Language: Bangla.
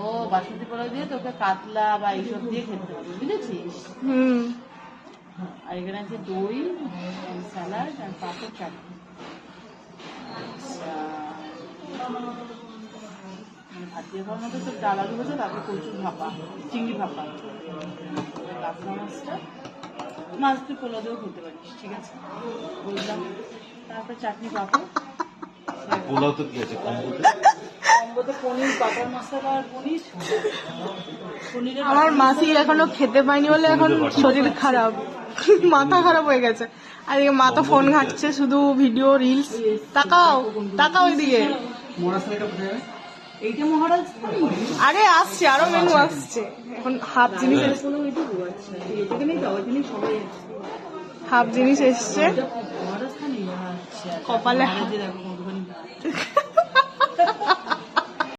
ও বাসন্তী পোলাও দিয়ে তোকে কাতলা বা এইসব দিয়ে খেতে হবে, বুঝেছিস? আর এখানে আছে দই, স্যালাড আর পাঁপড়, চাটনি। ভাত দিয়ে খাওয়ার মতো তো ডাল আলু ভাজা, তারপরে প্রচুর ভাপা, চিংড়ি ভাপা, কাতলা মাছটা মাছ তুই পোলাও দিয়েও খেতে পারিস, ঠিক আছে বললাম। তারপরে চাটনি পাপড়। পোলাও তো কি আছে কম্বোতে? কম্বোতে পনির, বাটার মশলা আর পনির। পনিরের আমার মাসি এখনো খেতে পায়নি বলে এখন শরীর খারাপ, মাথা খারাপ হয়ে গেছে। আর এদিকে মা তো ফোন ঘাটছে, শুধু ভিডিও রিলস। তাকাও তাকাও ওইদিকে। এইটা মহারাজ। আরে আসছে, আরো মেনু আসছে। এখন হাফ জিনিস হাফ জিনিস এসছে। মহারাজ খানি কপালে মহারাজের এখন মধুবনী।